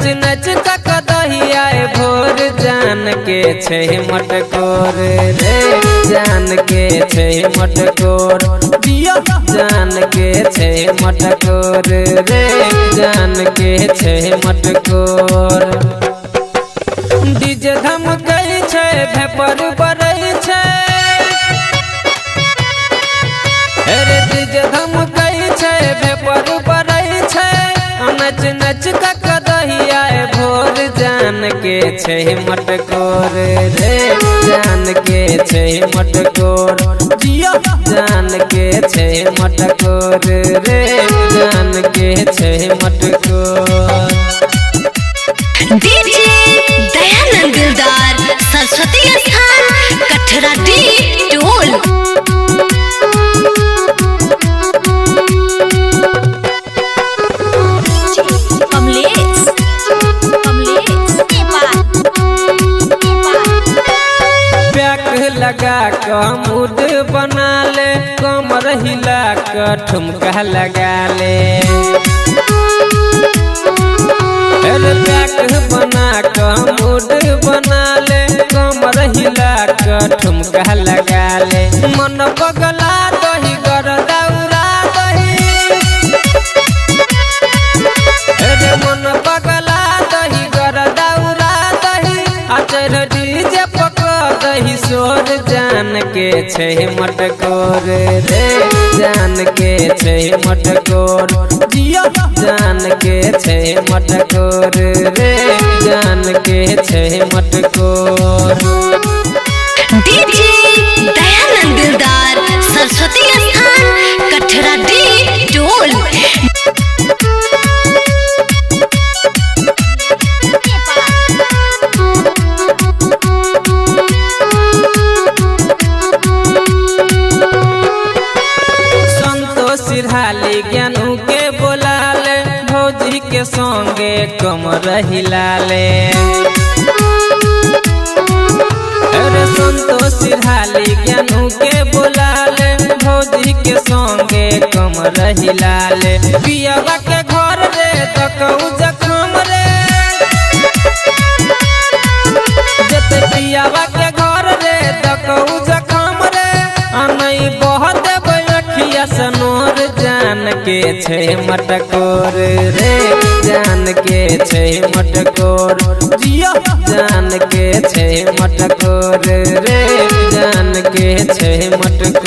नच नच ककदहिया भोर जान के छै मटकोर रे जान के छै मटकोर दिया जान के छै मटकोर रे जान के छै मटकोर। डीजे धमकै छै भेपर बरै छै रे डीजे धमकै छै भेपर बरै छै नच नच ककदहिया भोर जान के छै मटकोर रे जान के छै मटकोर जिया जान के छै मटकोर रे जान के छै मटकोर। डीजे दयानंद दिलदार सरस्वती स्थान कठरा डी टोल। लगा क मूड बना ले कमर हिला क ठुमका लगा ले पैक बना क मूड बना ले कमर हिला क ठुमका लगा ले मन बगला दही गर दौरा दही मन बगला दही गर दौरा दही आचर डीजे दही सोर जान के छै मटकोर रे जान के छै मटकोर जिया जान के छै मटकोर रे जान के छै मटकोर। डीजे दयानंद दिलदार सरस्वती स्थान कठरा डी टोल। सिरहाली ज्ञानू के बोला ले भौजी के संगे कमर हिला ले अरे संतोष सिरहाली ज्ञानू के बोला ले भौजी के संगे कमर हिला ले पियावा के घर रे तकऊ जखम रे जते पियावा के घर रे तकऊ जखम रे अनई बहुत अखिया सनोर जान के छै मटकोर रे जान के छै मटकोर जिया जान के छै मटकोर रे जान के छै मटकोर।